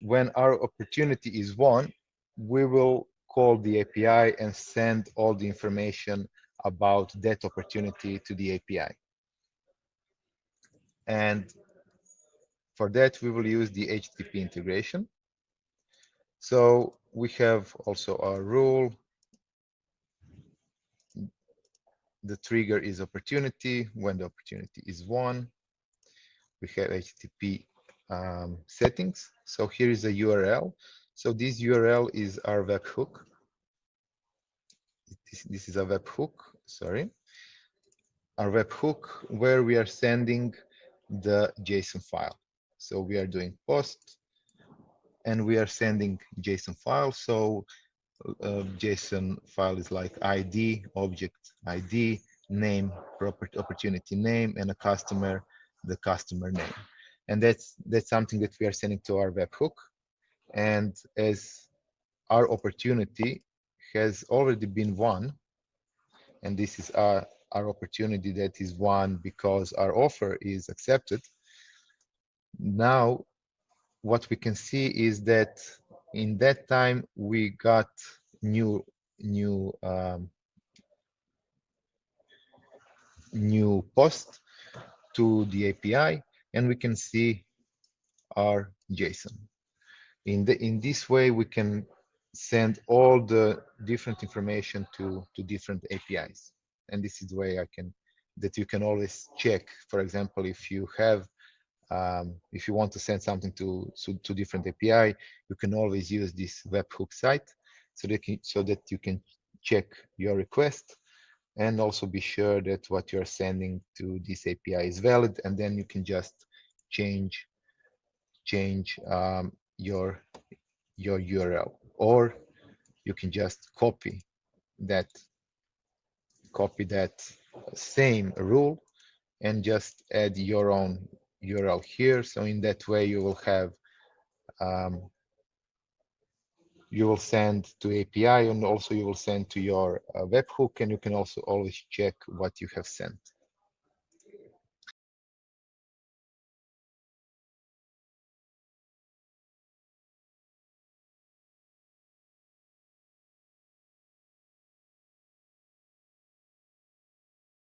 when our opportunity is won, we will call the API and send all the information about that opportunity to the API. And for that, we will use the HTTP integration. So we have also our rule. The trigger is opportunity when the opportunity is won. We have HTTP settings. So here is a URL. So this URL is our webhook. This is a webhook, sorry. Our webhook where we are sending the JSON file. So we are doing post and we are sending JSON file. So JSON file is like ID, object ID, name, property opportunity name, and a customer, the customer name. And that's something that we are sending to our webhook. And as our opportunity has already been won, and this is our opportunity that is won because our offer is accepted. Now, what we can see is that in that time we got new post to the API, and we can see our JSON. In this way, we can send all the different information to different APIs. And this is the way that you can always check. For example, if you have if you want to send something to different API, you can always use this webhook site so that you can check your request and also be sure that what you're sending to this API is valid, and then you can just change your URL, or you can just copy that same rule and just add your own URL here. So in that way, you will have you will send to API, and also you will send to your webhook, and you can also always check what you have sent.